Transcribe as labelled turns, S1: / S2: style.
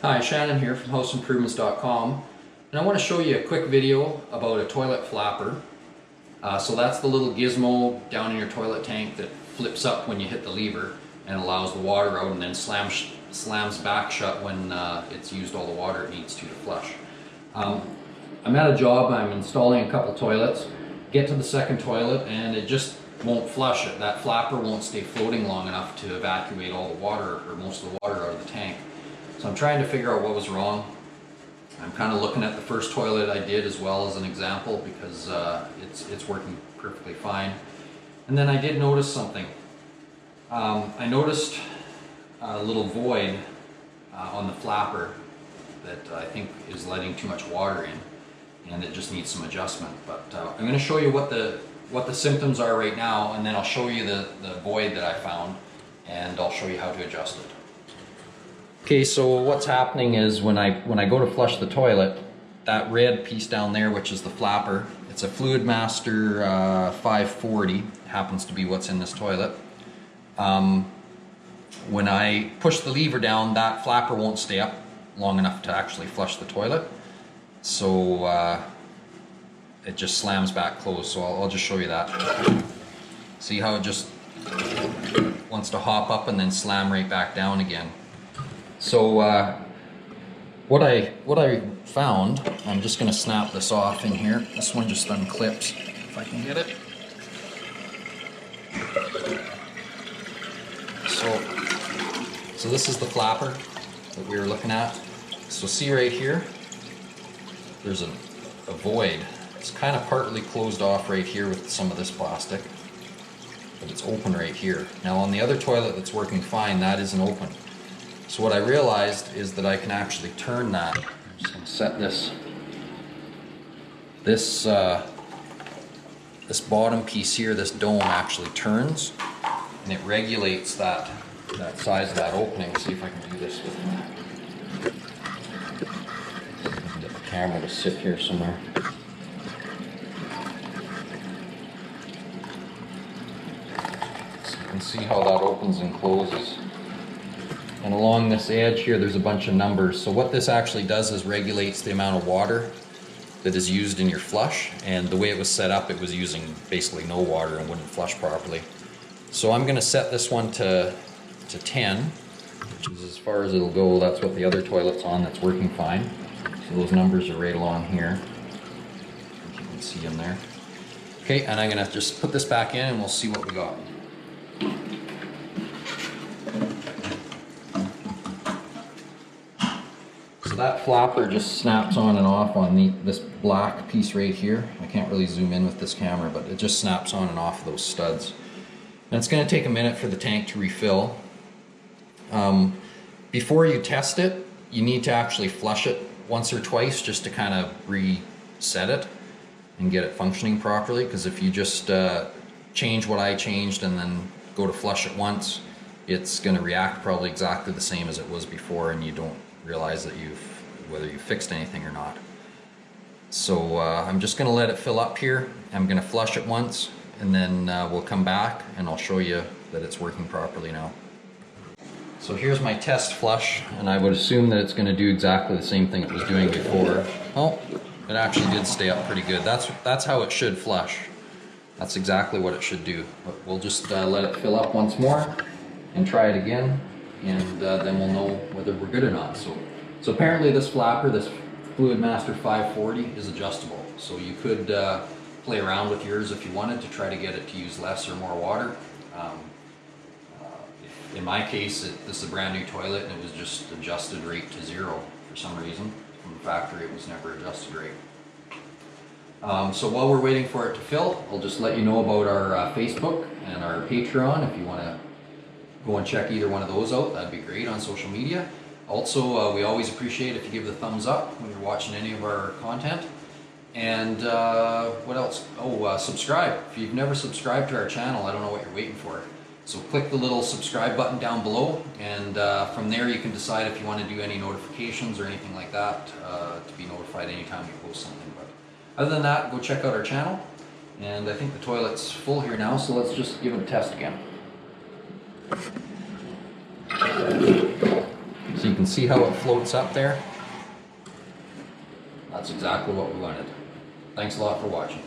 S1: Hi, Shannon here from houseimprovements.com, and I want to show you a quick video about a toilet flapper. So that's the little gizmo down in your toilet tank that flips up when you hit the lever and allows the water out, and then slams back shut when it's used all the water it needs to flush. I'm at a job, I'm installing a couple toilets, get to the second toilet and it just won't flush it. That flapper won't stay floating long enough to evacuate all the water, or most of the water, out of the tank. So I'm trying to figure out what was wrong. I'm kind of looking at the first toilet I did as well as an example because it's working perfectly fine. And then I did notice something. I noticed a little void on the flapper that I think is letting too much water in, and it just needs some adjustment. But I'm going to show you what the symptoms are right now, and then I'll show you the void that I found, and I'll show you how to adjust it. Okay, so what's happening is when I go to flush the toilet, that red piece down there, which is the flapper, it's a Fluidmaster 540, happens to be what's in this toilet. When I push the lever down, that flapper won't stay up long enough to actually flush the toilet. So it just slams back closed. So I'll just show you that. See how it just wants to hop up and then slam right back down again. So what I found, I'm just going to snap this off in here. This one just unclips if I can get it. So this is the flapper that we were looking at. So see right here, there's a void. It's kind of partly closed off right here with some of this plastic, but it's open right here. Now on the other toilet that's working fine, that isn't open. So what I realized is that I can actually turn that. I'm just going to set this bottom piece here, this dome actually turns, and it regulates that size of that opening. Let's see if I can do this with get the camera to sit here somewhere. So you can see how that opens and closes. And along this edge here, there's a bunch of numbers. So what this actually does is regulates the amount of water that is used in your flush. And the way it was set up, it was using basically no water and wouldn't flush properly. So I'm going to set this one to 10, which is as far as it'll go. That's what the other toilet's on, that's working fine. So those numbers are right along here. You can see them there. Okay, and I'm going to just put this back in and we'll see what we got. So that flapper just snaps on and off on this black piece right here. I can't really zoom in with this camera, but it just snaps on and off those studs. And it's going to take a minute for the tank to refill. Before you test it, you need to actually flush it once or twice just to kind of reset it and get it functioning properly. Because if you just change what I changed and then go to flush it once, it's going to react probably exactly the same as it was before, and you don't realize that whether you fixed anything or not. So I'm just going to let it fill up here. I'm going to flush it once, and then we'll come back and I'll show you that it's working properly now. So here's my test flush, and I would assume that it's going to do exactly the same thing it was doing before. Oh, it actually did stay up pretty good. That's how it should flush. That's exactly what it should do. But we'll just let it fill up once more and try it again, and then we'll know whether we're good or not. So apparently this flapper, this Fluidmaster 540, is adjustable. So you could play around with yours if you wanted to try to get it to use less or more water. In my case, this is a brand new toilet and it was just adjusted right to 0 for some reason. From the factory, it was never adjusted right. So while we're waiting for it to fill, I'll just let you know about our Facebook and our Patreon. If you want to go and check either one of those out, that'd be great, on social media. Also, we always appreciate if you give the thumbs up when you're watching any of our content. And what else? Oh, subscribe. If you've never subscribed to our channel, I don't know what you're waiting for. So click the little subscribe button down below, and from there you can decide if you want to do any notifications or anything like that to be notified anytime we post something. But other than that, go check out our channel. And I think the toilet's full here now, so let's just give it a test again. So you can see how it floats up there. That's exactly what we wanted. Thanks a lot for watching.